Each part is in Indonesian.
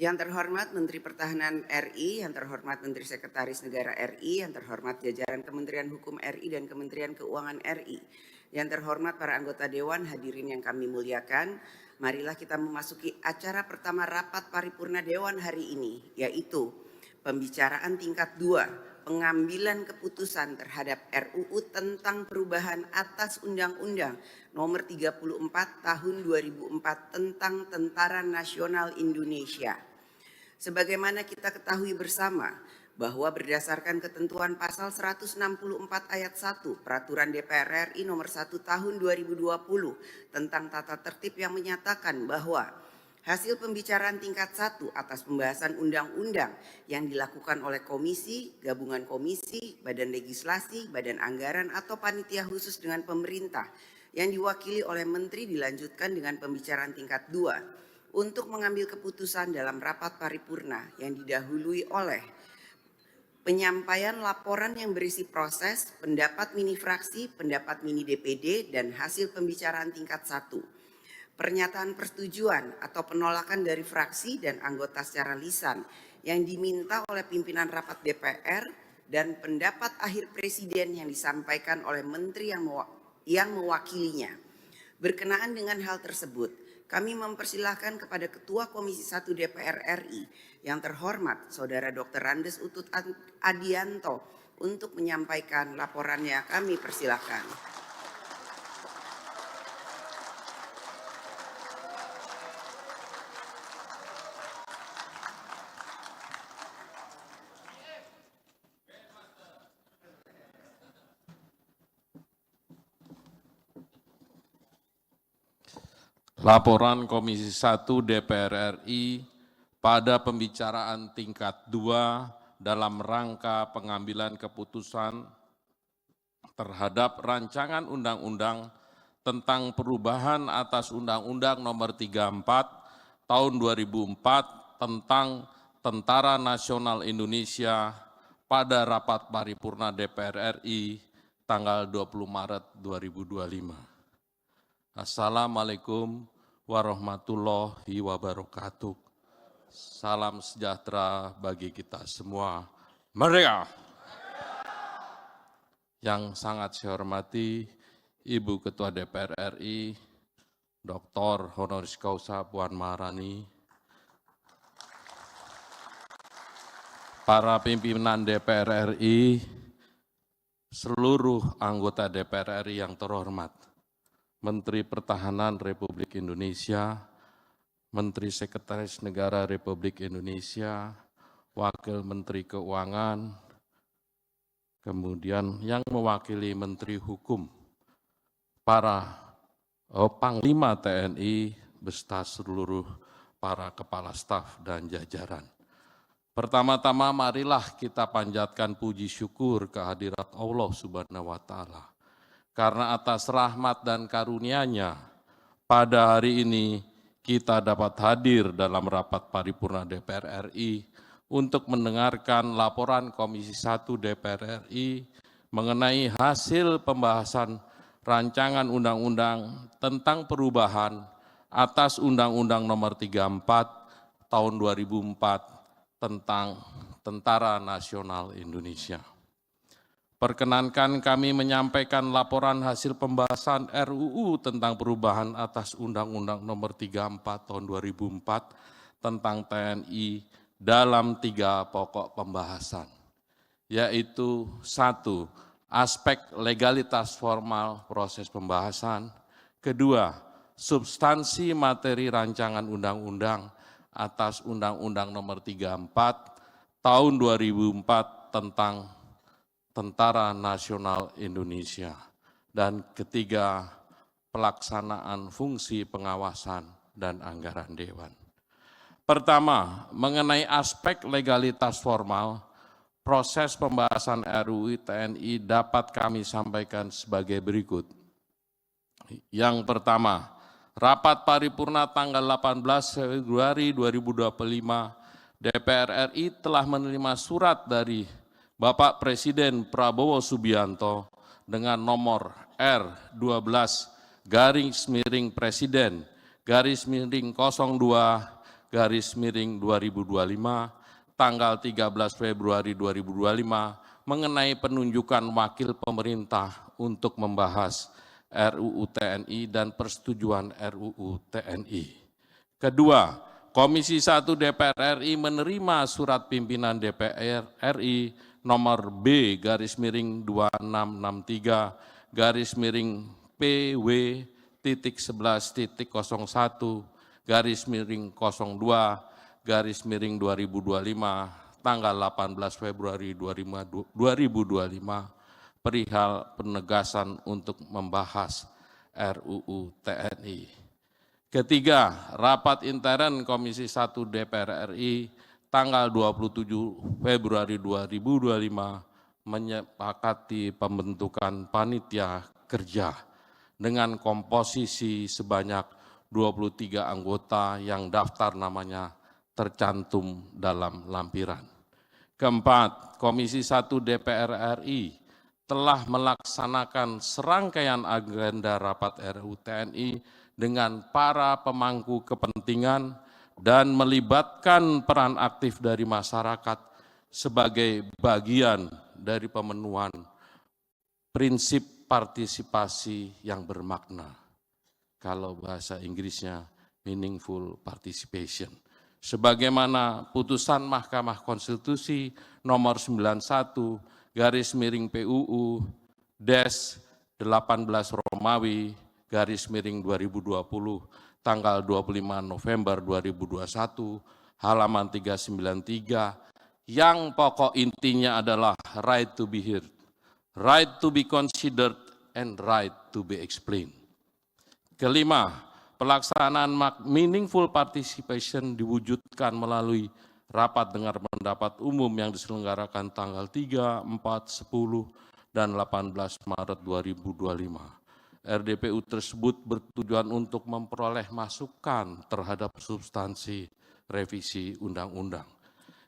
Yang terhormat Menteri Pertahanan RI, yang terhormat Menteri Sekretaris Negara RI, yang terhormat jajaran Kementerian Hukum RI dan Kementerian Keuangan RI, yang terhormat para anggota Dewan, hadirin yang kami muliakan, marilah kita memasuki acara pertama rapat paripurna Dewan hari ini, yaitu pembicaraan tingkat 2, pengambilan keputusan terhadap RUU tentang perubahan atas Undang-Undang Nomor 34 Tahun 2004 tentang Tentara Nasional Indonesia. Sebagaimana kita ketahui bersama bahwa berdasarkan ketentuan pasal 164 ayat 1 Peraturan DPR RI Nomor 1 Tahun 2020 tentang tata tertib yang menyatakan bahwa hasil pembicaraan tingkat 1 atas pembahasan undang-undang yang dilakukan oleh komisi, gabungan komisi, badan legislasi, badan anggaran atau panitia khusus dengan pemerintah yang diwakili oleh menteri dilanjutkan dengan pembicaraan tingkat 2 untuk mengambil keputusan dalam rapat paripurna yang didahului oleh penyampaian laporan yang berisi proses, pendapat mini fraksi, pendapat mini DPD, dan hasil pembicaraan tingkat 1. Pernyataan persetujuan atau penolakan dari fraksi dan anggota secara lisan yang diminta oleh pimpinan rapat DPR dan pendapat akhir presiden yang disampaikan oleh menteri yang mewakilinya. Berkenaan dengan hal tersebut, kami mempersilahkan kepada Ketua Komisi 1 DPR RI yang terhormat Saudara Dr. Randes Utut Adianto untuk menyampaikan laporannya. Kami persilahkan. Laporan Komisi 1 DPR RI pada pembicaraan tingkat 2 dalam rangka pengambilan keputusan terhadap rancangan undang-undang tentang perubahan atas Undang-Undang Nomor 34 Tahun 2004 tentang Tentara Nasional Indonesia pada rapat paripurna DPR RI tanggal 20 Maret 2025. Assalamualaikum warahmatullahi wabarakatuh. Salam sejahtera bagi kita semua. Merdeka! Yang sangat saya hormati Ibu Ketua DPR RI, Dr. Honoris Causa Puan Maharani, para pimpinan DPR RI, seluruh anggota DPR RI yang terhormat, Menteri Pertahanan Republik Indonesia, Menteri Sekretaris Negara Republik Indonesia, Wakil Menteri Keuangan, kemudian yang mewakili Menteri Hukum, para Panglima TNI, beserta seluruh para kepala staf dan jajaran. Pertama-tama marilah kita panjatkan puji syukur kehadirat Allah Subhanahu wa Ta'ala. Karena atas rahmat dan karunia-Nya, pada hari ini kita dapat hadir dalam rapat paripurna DPR RI untuk mendengarkan laporan Komisi 1 DPR RI mengenai hasil pembahasan rancangan undang-undang tentang perubahan atas Undang-Undang Nomor 34 Tahun 2004 tentang Tentara Nasional Indonesia. Perkenankan kami menyampaikan laporan hasil pembahasan RUU tentang perubahan atas Undang-Undang Nomor 34 Tahun 2004 tentang TNI dalam 3 pokok pembahasan, yaitu 1. Aspek legalitas formal proses pembahasan. 2. Substansi materi rancangan undang-undang atas Undang-Undang Nomor 34 Tahun 2004 tentang Tentara Nasional Indonesia. Dan 3. Pelaksanaan fungsi pengawasan dan anggaran Dewan. Pertama, mengenai aspek legalitas formal, proses pembahasan RUU TNI dapat kami sampaikan sebagai berikut. Yang pertama, rapat paripurna tanggal 18 Februari 2025, DPR RI telah menerima surat dari Bapak Presiden Prabowo Subianto dengan nomor R12 Presiden 02 tanggal 13 Februari 2025 mengenai penunjukan wakil pemerintah untuk membahas RUU TNI dan persetujuan RUU TNI. Kedua, Komisi 1 DPR RI menerima surat pimpinan DPR RI nomor B/PW-11-01/02/2025 tanggal 18 Februari 2025 perihal penegasan untuk membahas RUU TNI. Ketiga, rapat intern Komisi 1 DPR RI tanggal 27 Februari 2025 menyepakati pembentukan panitia kerja dengan komposisi sebanyak 23 anggota yang daftar namanya tercantum dalam lampiran. Keempat, Komisi 1 DPR RI telah melaksanakan serangkaian agenda rapat RUU TNI dengan para pemangku kepentingan dan melibatkan peran aktif dari masyarakat sebagai bagian dari pemenuhan prinsip partisipasi yang bermakna. Kalau bahasa Inggrisnya meaningful participation. Sebagaimana putusan Mahkamah Konstitusi nomor 91/18/Romawi/2020 tanggal 25 November 2021 halaman 393 yang pokok intinya adalah right to be heard, right to be considered, and right to be explained. Kelima, pelaksanaan meaningful participation diwujudkan melalui rapat dengar pendapat umum yang diselenggarakan tanggal 3, 4, 10, dan 18 Maret 2025. RDPU tersebut bertujuan untuk memperoleh masukan terhadap substansi revisi undang-undang,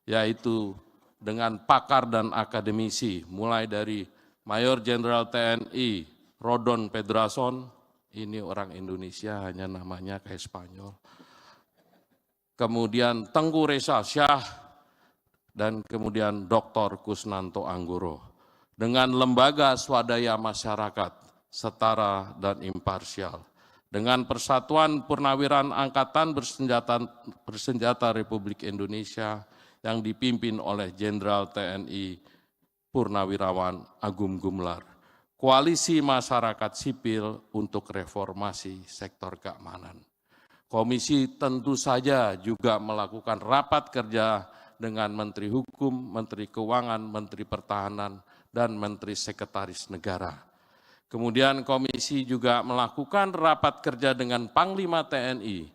yaitu dengan pakar dan akademisi, mulai dari Mayor Jenderal TNI Rodon Pedrason, ini orang Indonesia hanya namanya kayak Spanyol, kemudian Tengku Reza Shah, dan kemudian Dr. Kusnanto Anggoro, dengan lembaga swadaya masyarakat, setara dan imparsial, dengan Persatuan Purnawiran Angkatan Bersenjata Republik Indonesia yang dipimpin oleh Jenderal TNI Purnawirawan Agung Gumelar, Koalisi Masyarakat Sipil untuk Reformasi Sektor Keamanan. Komisi tentu saja juga melakukan rapat kerja dengan Menteri Hukum, Menteri Keuangan, Menteri Pertahanan, dan Menteri Sekretaris Negara. Kemudian komisi juga melakukan rapat kerja dengan Panglima TNI,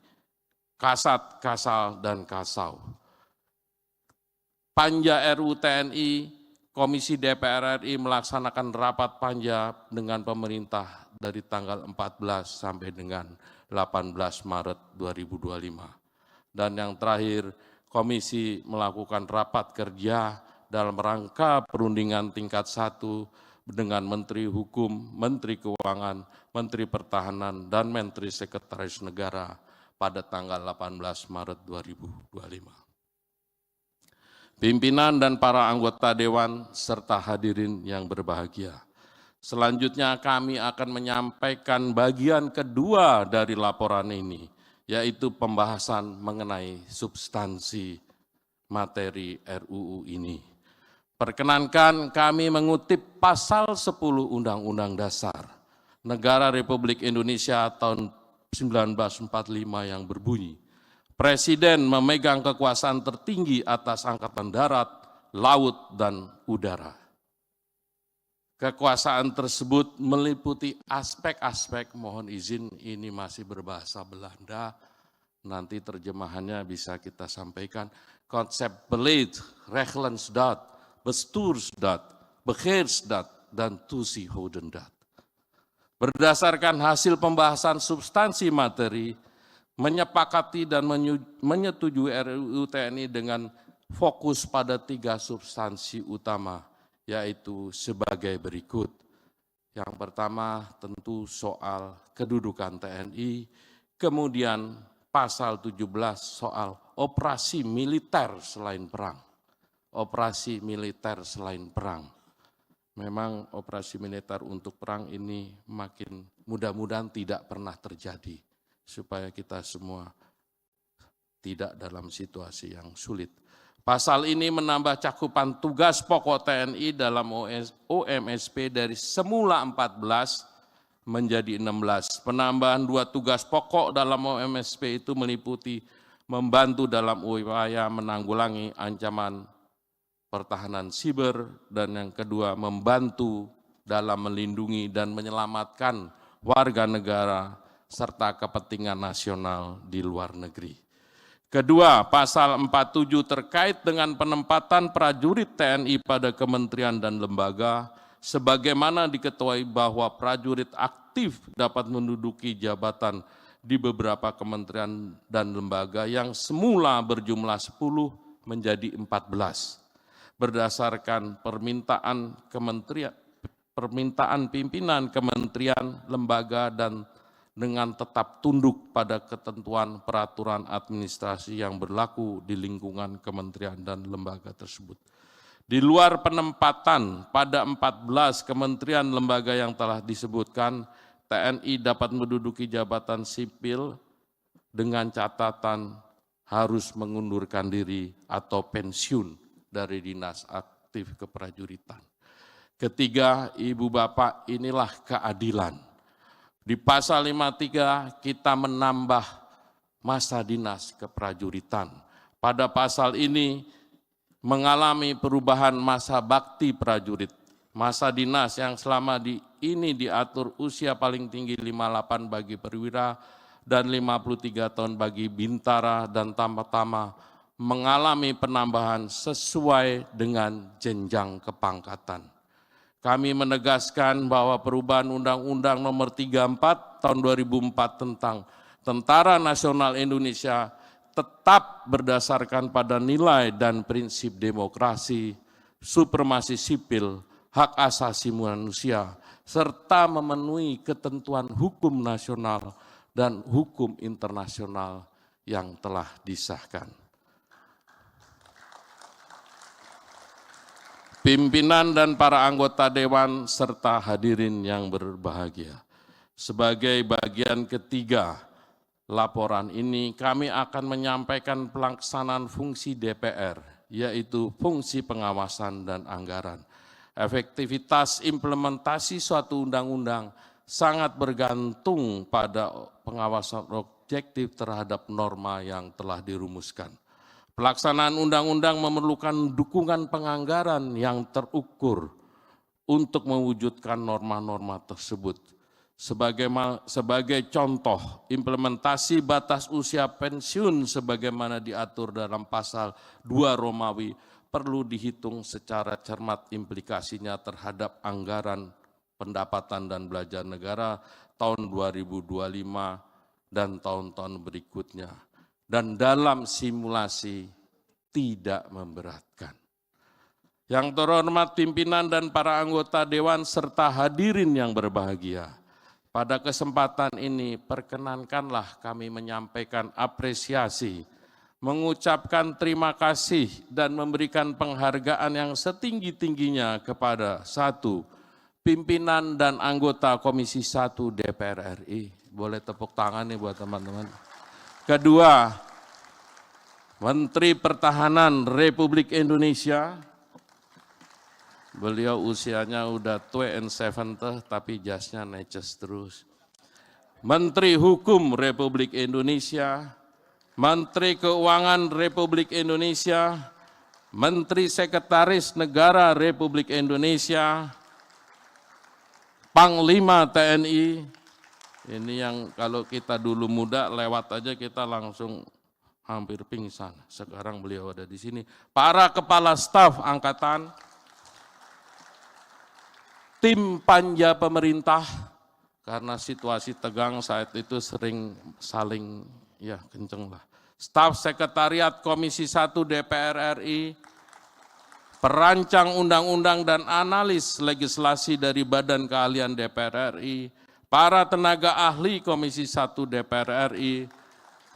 Kasat, Kasal, dan Kasau. Panja RUU TNI, Komisi DPR RI melaksanakan rapat panja dengan pemerintah dari tanggal 14 sampai dengan 18 Maret 2025. Dan yang terakhir, komisi melakukan rapat kerja dalam rangka perundingan tingkat 1 dengan Menteri Hukum, Menteri Keuangan, Menteri Pertahanan, dan Menteri Sekretaris Negara pada tanggal 18 Maret 2025. Pimpinan dan para anggota Dewan serta hadirin yang berbahagia. Selanjutnya kami akan menyampaikan bagian kedua dari laporan ini, yaitu pembahasan mengenai substansi materi RUU ini. Perkenankan kami mengutip pasal 10 Undang-Undang Dasar Negara Republik Indonesia tahun 1945 yang berbunyi, Presiden memegang kekuasaan tertinggi atas angkatan darat, laut, dan udara. Kekuasaan tersebut meliputi aspek-aspek, mohon izin ini masih berbahasa Belanda, nanti terjemahannya bisa kita sampaikan, konsep beleid, rechlensdaad, bestuursdaad, beheersdaad, dan toezichthoudendaad. Berdasarkan hasil pembahasan substansi materi, menyepakati dan menyetujui RUU TNI dengan fokus pada 3 substansi utama, yaitu sebagai berikut. Yang pertama tentu soal kedudukan TNI, kemudian pasal 17 soal operasi militer selain perang. Operasi militer selain perang. Memang operasi militer untuk perang ini makin mudah-mudahan tidak pernah terjadi, supaya kita semua tidak dalam situasi yang sulit. Pasal ini menambah cakupan tugas pokok TNI dalam OMSP dari semula 14 menjadi 16. Penambahan 2 tugas pokok dalam OMSP itu meliputi membantu dalam upaya menanggulangi ancaman pertahanan siber, dan yang kedua membantu dalam melindungi dan menyelamatkan warga negara serta kepentingan nasional di luar negeri. Kedua, pasal 47 terkait dengan penempatan prajurit TNI pada kementerian dan lembaga, sebagaimana diketahui bahwa prajurit aktif dapat menduduki jabatan di beberapa kementerian dan lembaga yang semula berjumlah 10 menjadi 14. Berdasarkan permintaan pimpinan kementerian, lembaga, dan dengan tetap tunduk pada ketentuan peraturan administrasi yang berlaku di lingkungan kementerian dan lembaga tersebut. Di luar penempatan pada 14 kementerian lembaga yang telah disebutkan, TNI dapat menduduki jabatan sipil dengan catatan harus mengundurkan diri atau pensiun dari dinas aktif keprajuritan. Ketiga, Ibu Bapak, inilah keadilan. Di pasal 53 kita menambah masa dinas keprajuritan. Pada pasal ini mengalami perubahan masa bakti prajurit. Masa dinas yang selama ini diatur usia paling tinggi 58 bagi perwira dan 53 tahun bagi bintara dan tambah-tambah mengalami penambahan sesuai dengan jenjang kepangkatan. Kami menegaskan bahwa perubahan Undang-Undang Nomor 34 Tahun 2004 tentang Tentara Nasional Indonesia tetap berdasarkan pada nilai dan prinsip demokrasi, supremasi sipil, hak asasi manusia, serta memenuhi ketentuan hukum nasional dan hukum internasional yang telah disahkan. Pimpinan dan para anggota Dewan serta hadirin yang berbahagia. Sebagai bagian ketiga laporan ini, kami akan menyampaikan pelaksanaan fungsi DPR, yaitu fungsi pengawasan dan anggaran. Efektivitas implementasi suatu undang-undang sangat bergantung pada pengawasan objektif terhadap norma yang telah dirumuskan. Pelaksanaan undang-undang memerlukan dukungan penganggaran yang terukur untuk mewujudkan norma-norma tersebut. Sebagai contoh, implementasi batas usia pensiun sebagaimana diatur dalam pasal 2 Romawi perlu dihitung secara cermat implikasinya terhadap anggaran pendapatan dan belanja negara tahun 2025 dan tahun-tahun berikutnya. Dan dalam simulasi tidak memberatkan. Yang terhormat pimpinan dan para anggota Dewan serta hadirin yang berbahagia, pada kesempatan ini perkenankanlah kami menyampaikan apresiasi, mengucapkan terima kasih dan memberikan penghargaan yang setinggi-tingginya kepada 1. Pimpinan dan anggota Komisi 1 DPR RI. Boleh tepuk tangan nih buat teman-teman. Kedua, Menteri Pertahanan Republik Indonesia, beliau usianya udah tua and 70 tapi jasnya neces terus. Menteri Hukum Republik Indonesia, Menteri Keuangan Republik Indonesia, Menteri Sekretaris Negara Republik Indonesia, Panglima TNI, ini yang kalau kita dulu muda lewat aja kita langsung hampir pingsan. Sekarang beliau ada di sini. Para kepala staf angkatan, tim panja pemerintah, karena situasi tegang saat itu sering saling kenceng lah. Staf Sekretariat Komisi 1 DPR RI, perancang undang-undang dan analis legislasi dari Badan Keahlian DPR RI, para tenaga ahli Komisi 1 DPR RI,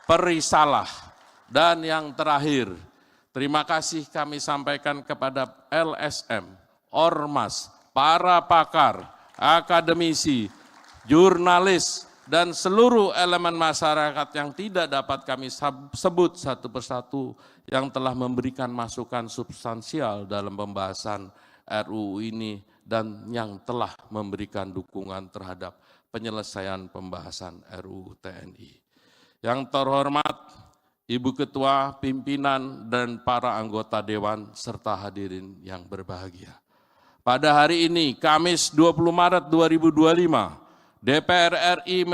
perisalah. Dan yang terakhir, terima kasih kami sampaikan kepada LSM, Ormas, para pakar, akademisi, jurnalis, dan seluruh elemen masyarakat yang tidak dapat kami sebut satu persatu yang telah memberikan masukan substansial dalam pembahasan RUU ini dan yang telah memberikan dukungan terhadap penyelesaian pembahasan RUU TNI. Yang terhormat Ibu Ketua, pimpinan, dan para anggota Dewan, serta hadirin yang berbahagia. Pada hari ini, Kamis 20 Maret 2025, DPR RI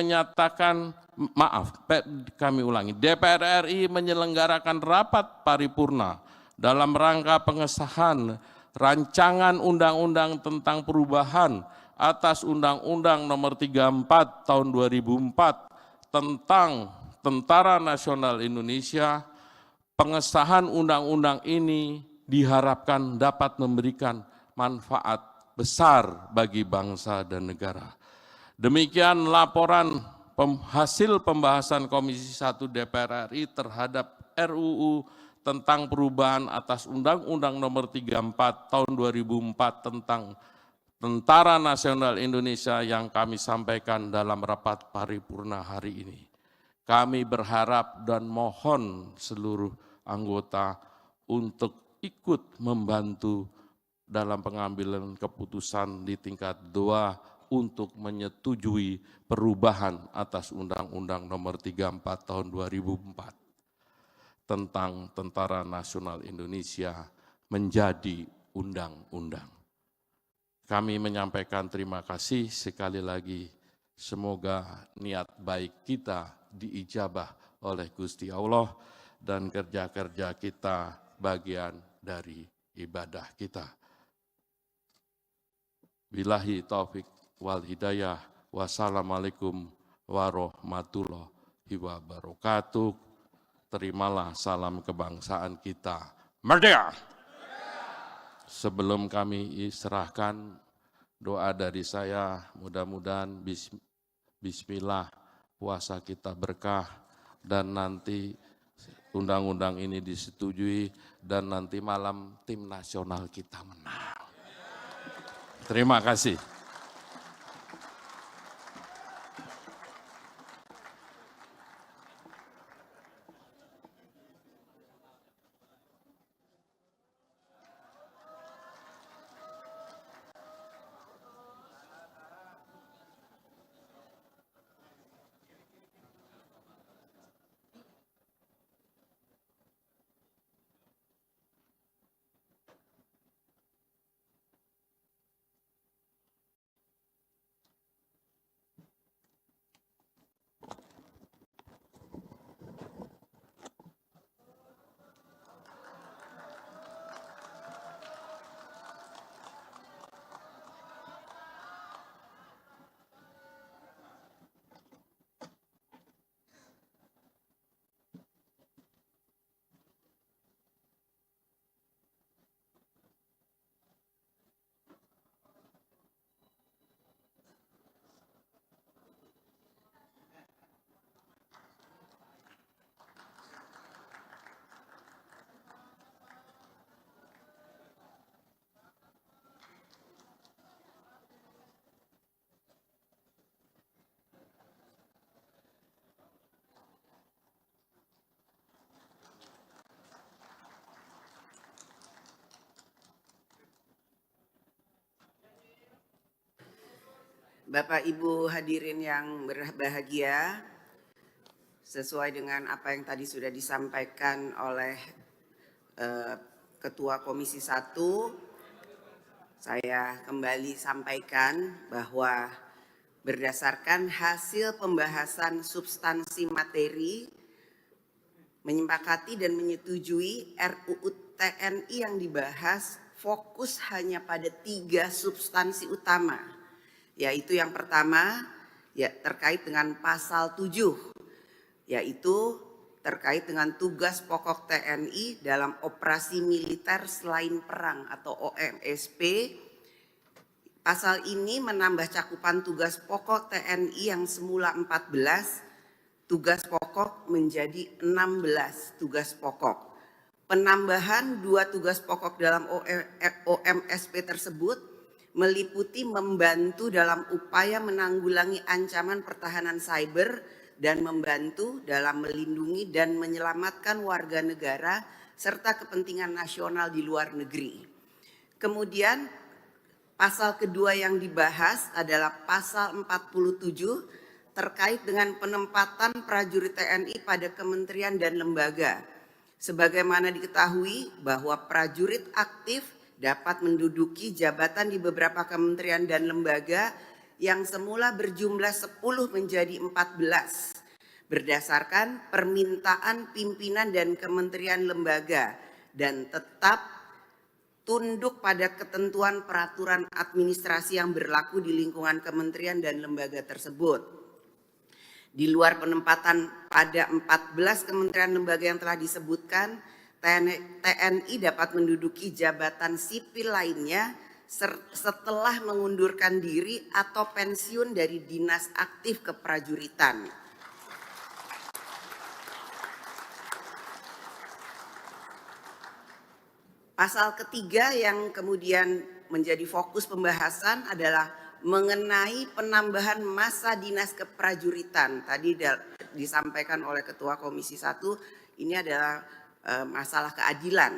DPR RI menyelenggarakan rapat paripurna dalam rangka pengesahan rancangan undang-undang tentang perubahan atas Undang-Undang Nomor 34 Tahun 2004 tentang Tentara Nasional Indonesia. Pengesahan undang-undang ini diharapkan dapat memberikan manfaat besar bagi bangsa dan negara. Demikian laporan hasil pembahasan Komisi 1 DPR RI terhadap RUU tentang perubahan atas Undang-Undang Nomor 34 Tahun 2004 tentang Tentara Nasional Indonesia yang kami sampaikan dalam rapat paripurna hari ini. Kami berharap dan mohon seluruh anggota untuk ikut membantu dalam pengambilan keputusan di tingkat 2 untuk menyetujui perubahan atas Undang-Undang Nomor 34 Tahun 2004 tentang Tentara Nasional Indonesia menjadi undang-undang. Kami menyampaikan terima kasih sekali lagi. Semoga niat baik kita diijabah oleh Gusti Allah dan kerja-kerja kita bagian dari ibadah kita. Billahi taufik wal hidayah. Wassalamualaikum warahmatullahi wabarakatuh. Terimalah salam kebangsaan kita. Merdeka! Sebelum kami serahkan doa dari saya, mudah-mudahan bismillah puasa kita berkah dan nanti undang-undang ini disetujui dan nanti malam tim nasional kita menang. Terima kasih. Bapak Ibu hadirin yang berbahagia, sesuai dengan apa yang tadi sudah disampaikan oleh Ketua Komisi 1, saya kembali sampaikan bahwa berdasarkan hasil pembahasan substansi materi, menyepakati dan menyetujui RUU TNI yang dibahas fokus hanya pada 3 substansi utama. Yaitu yang pertama terkait dengan pasal 7, yaitu terkait dengan tugas pokok TNI dalam operasi militer selain perang atau OMSP. Pasal ini menambah cakupan tugas pokok TNI yang semula 14 tugas pokok menjadi 16 tugas pokok. Penambahan 2 tugas pokok dalam OMSP tersebut meliputi membantu dalam upaya menanggulangi ancaman pertahanan cyber dan membantu dalam melindungi dan menyelamatkan warga negara serta kepentingan nasional di luar negeri. Kemudian pasal kedua yang dibahas adalah pasal 47 terkait dengan penempatan prajurit TNI pada kementerian dan lembaga. Sebagaimana diketahui bahwa prajurit aktif dapat menduduki jabatan di beberapa kementerian dan lembaga yang semula berjumlah 10 menjadi 14 berdasarkan permintaan pimpinan dan kementerian lembaga dan tetap tunduk pada ketentuan peraturan administrasi yang berlaku di lingkungan kementerian dan lembaga tersebut. Di luar penempatan pada 14 kementerian lembaga yang telah disebutkan, TNI dapat menduduki jabatan sipil lainnya setelah mengundurkan diri atau pensiun dari dinas aktif keprajuritan. Pasal ketiga yang kemudian menjadi fokus pembahasan adalah mengenai penambahan masa dinas keprajuritan. Tadi disampaikan oleh Ketua Komisi 1, ini adalah masalah keadilan.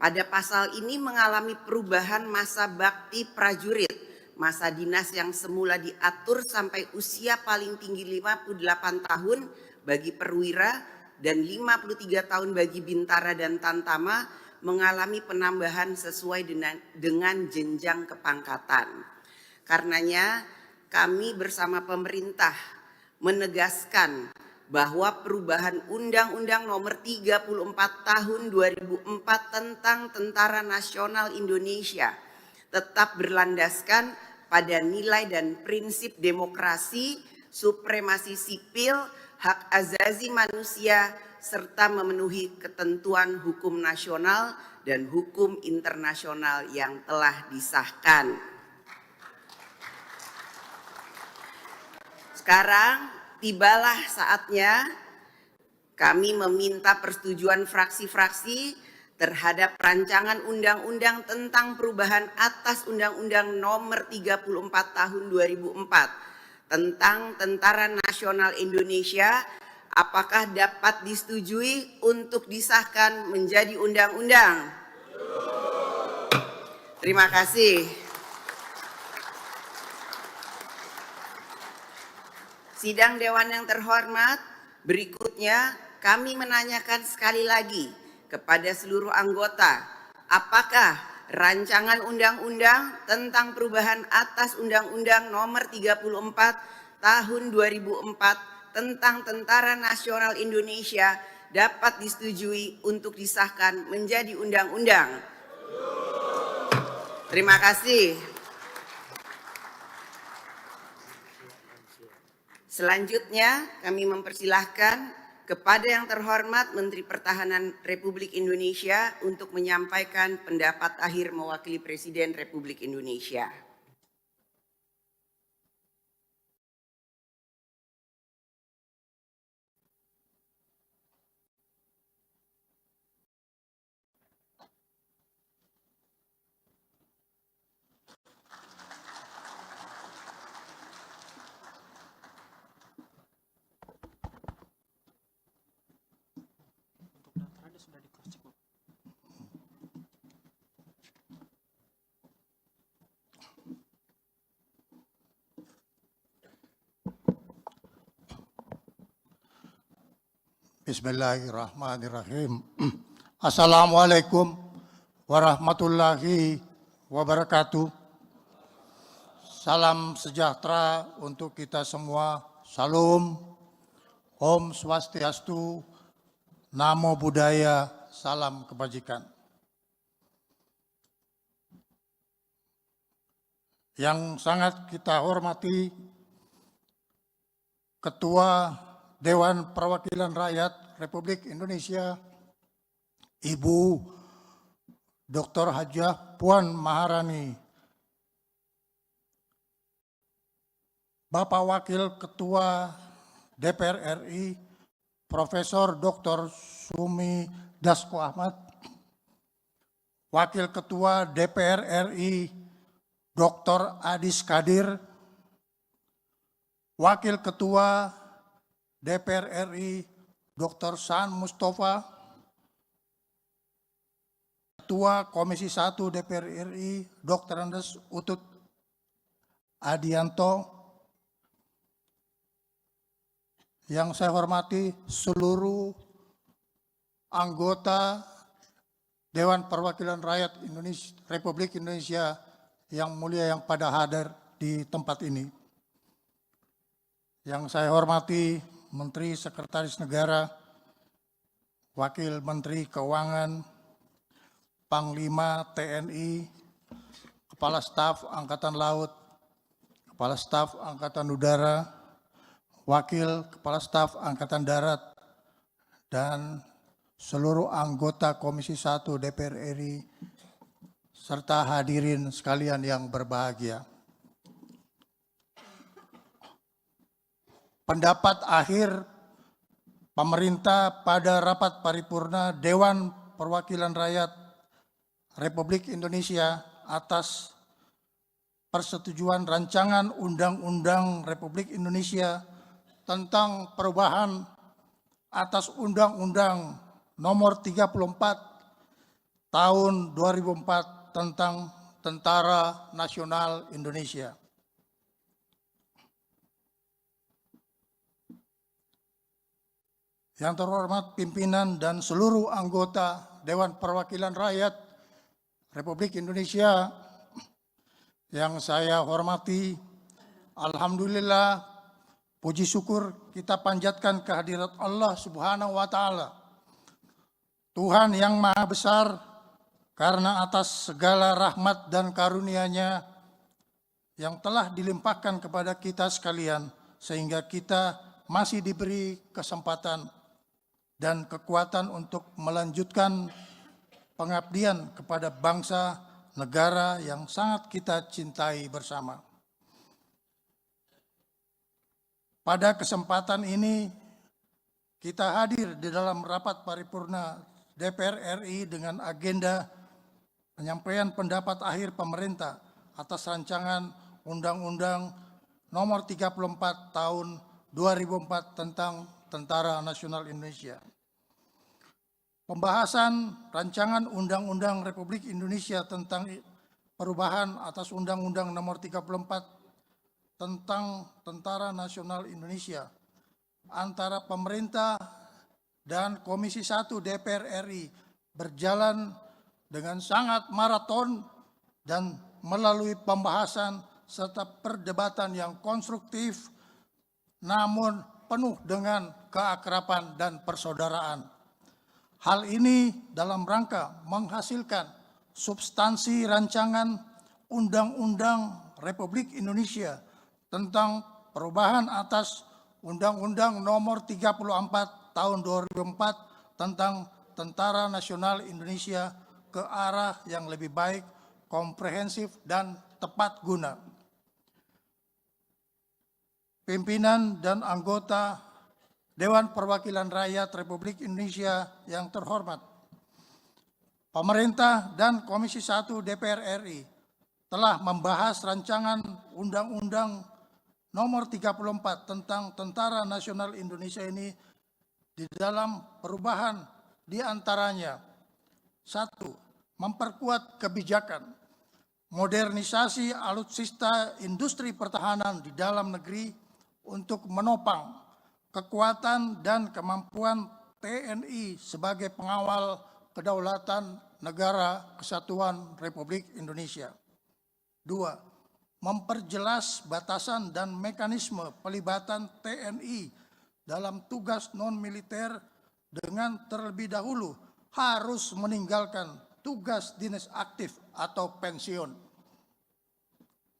Pada pasal ini mengalami perubahan masa bakti prajurit. Masa dinas yang semula diatur sampai usia paling tinggi 58 tahun bagi perwira dan 53 tahun bagi bintara dan tantama mengalami penambahan sesuai dengan jenjang kepangkatan. Karenanya kami bersama pemerintah menegaskan bahwa perubahan Undang-Undang Nomor 34 Tahun 2004 tentang Tentara Nasional Indonesia tetap berlandaskan pada nilai dan prinsip demokrasi, supremasi sipil, hak asasi manusia, serta memenuhi ketentuan hukum nasional dan hukum internasional yang telah disahkan. Sekarang tibalah saatnya kami meminta persetujuan fraksi-fraksi terhadap rancangan undang-undang tentang perubahan atas Undang-Undang Nomor 34 Tahun 2004 tentang Tentara Nasional Indonesia. Apakah dapat disetujui untuk disahkan menjadi undang-undang? Terima kasih. Sidang Dewan yang terhormat, berikutnya kami menanyakan sekali lagi kepada seluruh anggota, apakah rancangan undang-undang tentang perubahan atas Undang-Undang Nomor 34 Tahun 2004 tentang Tentara Nasional Indonesia dapat disetujui untuk disahkan menjadi undang-undang? Terima kasih. Selanjutnya kami mempersilahkan kepada yang terhormat Menteri Pertahanan Republik Indonesia untuk menyampaikan pendapat akhir mewakili Presiden Republik Indonesia. Bismillahirrahmanirrahim. Assalamualaikum warahmatullahi wabarakatuh. Salam sejahtera untuk kita semua. Salam, Om Swastiastu, Namo Buddhaya, salam kebajikan. Yang sangat kita hormati Ketua Dewan Perwakilan Rakyat Republik Indonesia, Ibu Dr. Hajah Puan Maharani, Bapak Wakil Ketua DPR RI, Profesor Dr. Sumi Dasko Ahmad, Wakil Ketua DPR RI, Dr. Adis Kadir, Wakil Ketua DPR RI, Dr. San Mustafa, Ketua Komisi 1 DPR RI, Dr. Andes Utut Adianto, yang saya hormati seluruh anggota Dewan Perwakilan Rakyat Indonesia, Republik Indonesia yang mulia yang pada hadir di tempat ini. Yang saya hormati Menteri Sekretaris Negara, Wakil Menteri Keuangan, Panglima TNI, Kepala Staf Angkatan Laut, Kepala Staf Angkatan Udara, Wakil Kepala Staf Angkatan Darat, dan seluruh anggota Komisi 1 DPR RI, serta hadirin sekalian yang berbahagia. Pendapat akhir pemerintah pada rapat paripurna Dewan Perwakilan Rakyat Republik Indonesia atas persetujuan rancangan Undang-Undang Republik Indonesia tentang perubahan atas Undang-Undang Nomor 34 Tahun 2004 tentang Tentara Nasional Indonesia. Yang terhormat pimpinan dan seluruh anggota Dewan Perwakilan Rakyat Republik Indonesia yang saya hormati, alhamdulillah, puji syukur kita panjatkan kehadirat Allah Subhanahu wa Ta'ala, Tuhan yang Maha Besar, karena atas segala rahmat dan karunia-Nya yang telah dilimpahkan kepada kita sekalian, sehingga kita masih diberi kesempatan dan kekuatan untuk melanjutkan pengabdian kepada bangsa negara yang sangat kita cintai bersama. Pada kesempatan ini, kita hadir di dalam rapat paripurna DPR RI dengan agenda penyampaian pendapat akhir pemerintah atas rancangan Undang-Undang Nomor 34 Tahun 2004 tentang Tentara Nasional Indonesia. Pembahasan rancangan Undang-Undang Republik Indonesia tentang perubahan atas Undang-Undang Nomor 34 tentang Tentara Nasional Indonesia antara pemerintah dan Komisi 1 DPR RI berjalan dengan sangat maraton dan melalui pembahasan serta perdebatan yang konstruktif namun penuh dengan keakraban dan persaudaraan. Hal ini dalam rangka menghasilkan substansi rancangan Undang-Undang Republik Indonesia tentang perubahan atas Undang-Undang Nomor 34 Tahun 2004 tentang Tentara Nasional Indonesia ke arah yang lebih baik, komprehensif, dan tepat guna. Pimpinan dan anggota Dewan Perwakilan Rakyat Republik Indonesia yang terhormat, pemerintah dan Komisi 1 DPR RI telah membahas rancangan Undang-Undang Nomor 34 tentang Tentara Nasional Indonesia ini di dalam perubahan di antaranya: 1. Memperkuat kebijakan modernisasi alutsista industri pertahanan di dalam negeri untuk menopang kekuatan dan kemampuan TNI sebagai pengawal kedaulatan negara kesatuan Republik Indonesia. 2. Memperjelas batasan dan mekanisme pelibatan TNI dalam tugas non-militer dengan terlebih dahulu harus meninggalkan tugas dinas aktif atau pensiun.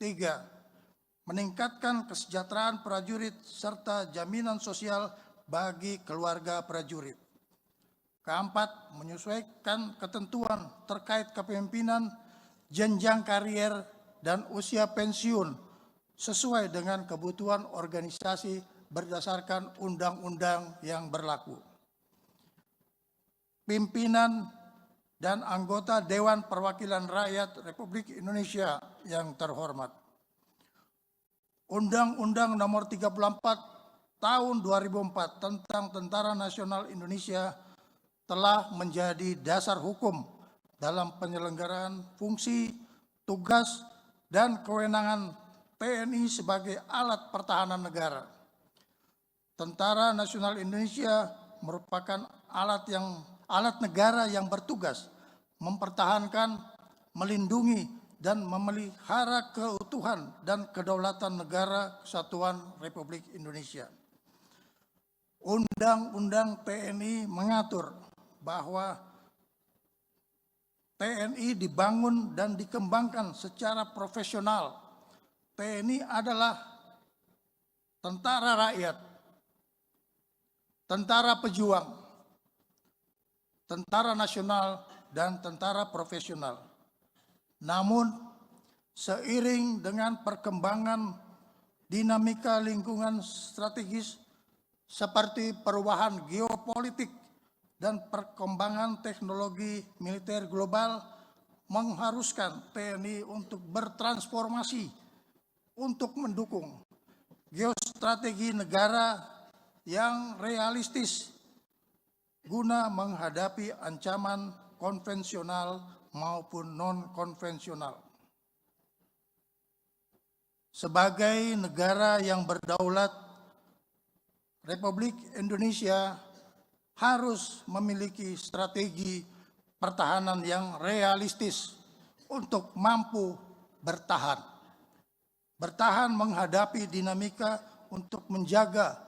3. Meningkatkan kesejahteraan prajurit serta jaminan sosial bagi keluarga prajurit. 4. Menyesuaikan ketentuan terkait kepemimpinan, jenjang karier, dan usia pensiun sesuai dengan kebutuhan organisasi berdasarkan undang-undang yang berlaku. Pimpinan dan anggota Dewan Perwakilan Rakyat Republik Indonesia yang terhormat. Undang-Undang Nomor 34 Tahun 2004 tentang Tentara Nasional Indonesia telah menjadi dasar hukum dalam penyelenggaraan fungsi, tugas, dan kewenangan TNI sebagai alat pertahanan negara. Tentara Nasional Indonesia merupakan alat negara yang bertugas mempertahankan, melindungi, dan memelihara keutuhan dan kedaulatan negara Kesatuan Republik Indonesia. Undang-Undang TNI mengatur bahwa TNI dibangun dan dikembangkan secara profesional. TNI adalah tentara rakyat, tentara pejuang, tentara nasional, dan tentara profesional. Namun, seiring dengan perkembangan dinamika lingkungan strategis seperti perubahan geopolitik dan perkembangan teknologi militer global mengharuskan TNI untuk bertransformasi untuk mendukung geostrategi negara yang realistis guna menghadapi ancaman konvensional maupun non-konvensional. Sebagai negara yang berdaulat, Republik Indonesia harus memiliki strategi pertahanan yang realistis untuk mampu bertahan. Bertahan menghadapi dinamika untuk menjaga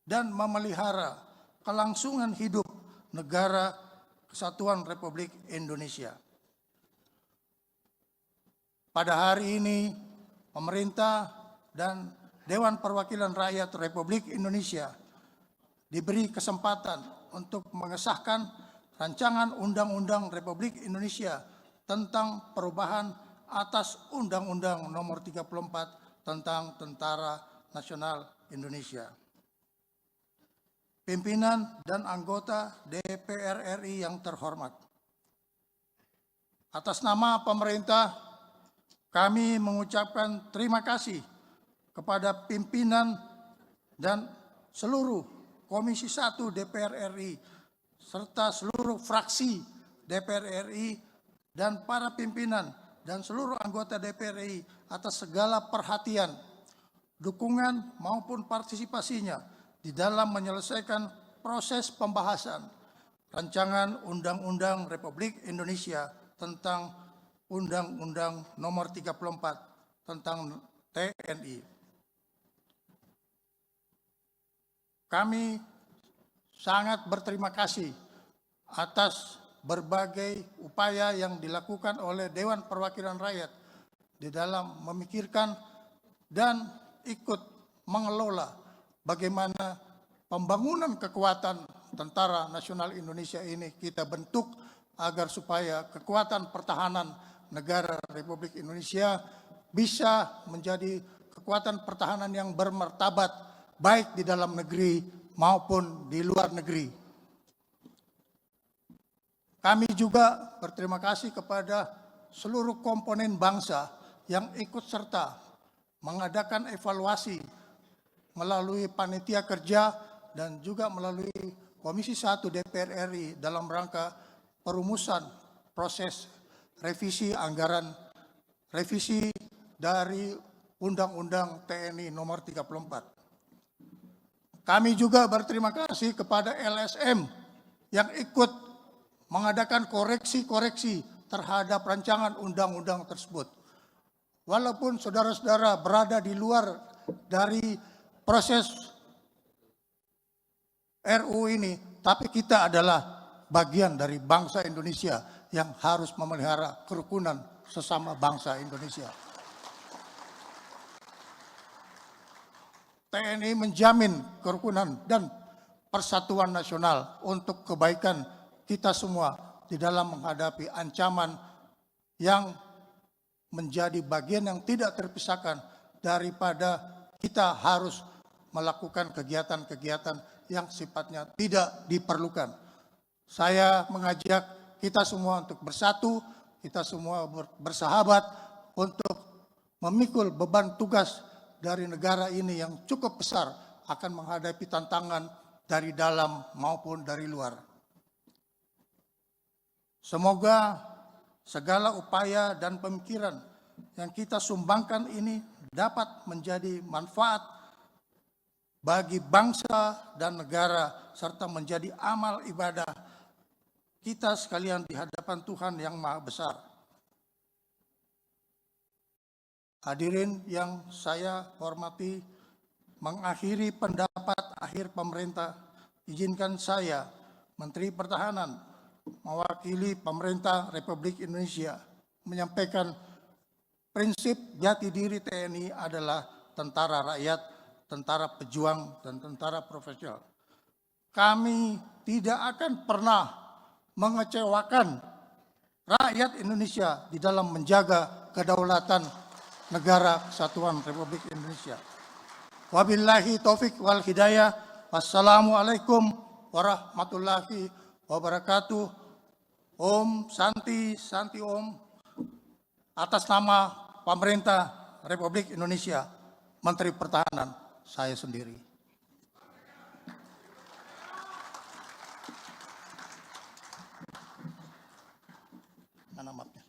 dan memelihara kelangsungan hidup negara Kesatuan Republik Indonesia. Pada hari ini, pemerintah dan Dewan Perwakilan Rakyat Republik Indonesia diberi kesempatan untuk mengesahkan rancangan Undang-Undang Republik Indonesia tentang perubahan atas Undang-Undang Nomor 34 tentang Tentara Nasional Indonesia. Pimpinan dan anggota DPR RI yang terhormat. Atas nama pemerintah, kami mengucapkan terima kasih kepada pimpinan dan seluruh Komisi 1 DPR RI, serta seluruh fraksi DPR RI, dan para pimpinan dan seluruh anggota DPR RI atas segala perhatian, dukungan maupun partisipasinya di dalam menyelesaikan proses pembahasan Rancangan Undang-Undang Republik Indonesia tentang Undang-Undang Nomor 34 tentang TNI. Kami sangat berterima kasih atas berbagai upaya yang dilakukan oleh Dewan Perwakilan Rakyat di dalam memikirkan dan ikut mengelola bagaimana pembangunan kekuatan Tentara Nasional Indonesia ini kita bentuk agar supaya kekuatan pertahanan negara Republik Indonesia bisa menjadi kekuatan pertahanan yang bermartabat baik di dalam negeri maupun di luar negeri. Kami juga berterima kasih kepada seluruh komponen bangsa yang ikut serta mengadakan evaluasi melalui panitia kerja dan juga melalui Komisi 1 DPR RI dalam rangka perumusan proses revisi anggaran revisi dari Undang-Undang TNI Nomor 34. Kami juga berterima kasih kepada LSM yang ikut mengadakan koreksi-koreksi terhadap rancangan undang-undang tersebut. Walaupun saudara-saudara berada di luar dari proses RU ini, tapi kita adalah bagian dari bangsa Indonesia yang harus memelihara kerukunan sesama bangsa Indonesia. TNI menjamin kerukunan dan persatuan nasional untuk kebaikan kita semua di dalam menghadapi ancaman yang menjadi bagian yang tidak terpisahkan daripada kita harus melakukan kegiatan-kegiatan yang sifatnya tidak diperlukan. Saya mengajak kita semua untuk bersatu, kita semua bersahabat untuk memikul beban tugas dari negara ini yang cukup besar akan menghadapi tantangan dari dalam maupun dari luar. Semoga segala upaya dan pemikiran yang kita sumbangkan ini dapat menjadi manfaat bagi bangsa dan negara serta menjadi amal ibadah kita sekalian di hadapan Tuhan yang Maha Besar. Hadirin yang saya hormati, mengakhiri pendapat akhir pemerintah, izinkan saya, Menteri Pertahanan, mewakili pemerintah Republik Indonesia, menyampaikan prinsip jati diri TNI adalah tentara rakyat, tentara pejuang, dan tentara profesional. Kami tidak akan pernah mengecewakan rakyat Indonesia di dalam menjaga kedaulatan negara kesatuan Republik Indonesia. Wabillahi taufik wal hidayah. Wassalamualaikum warahmatullahi wabarakatuh. Om Santi, Santi Om. Atas nama pemerintah Republik Indonesia, Menteri Pertahanan, saya sendiri. Mana mapnya?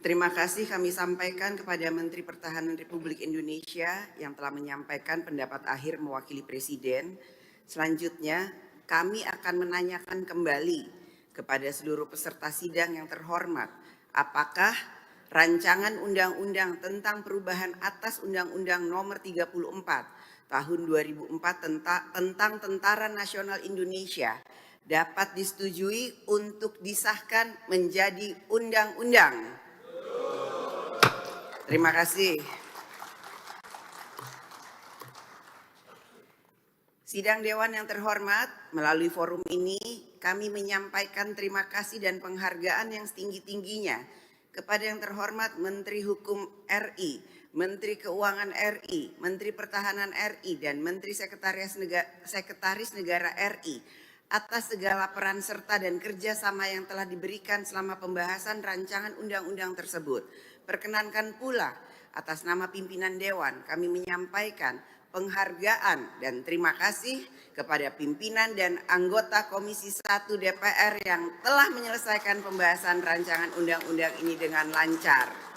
Terima kasih kami sampaikan kepada Menteri Pertahanan Republik Indonesia yang telah menyampaikan pendapat akhir mewakili Presiden. Selanjutnya, kami akan menanyakan kembali kepada seluruh peserta sidang yang terhormat, apakah rancangan undang-undang tentang perubahan atas Undang-Undang Nomor 34 Tahun 2004 tentang Tentara Nasional Indonesia dapat disetujui untuk disahkan menjadi undang-undang. Terima kasih. Sidang Dewan yang terhormat, melalui forum ini kami menyampaikan terima kasih dan penghargaan yang setinggi-tingginya kepada yang terhormat Menteri Hukum RI, Menteri Keuangan RI, Menteri Pertahanan RI, dan Menteri Sekretaris Negara RI atas segala peran serta dan kerjasama yang telah diberikan selama pembahasan rancangan undang-undang tersebut. Perkenankan pula atas nama pimpinan Dewan kami menyampaikan penghargaan dan terima kasih kepada pimpinan dan anggota Komisi 1 DPR yang telah menyelesaikan pembahasan rancangan undang-undang ini dengan lancar.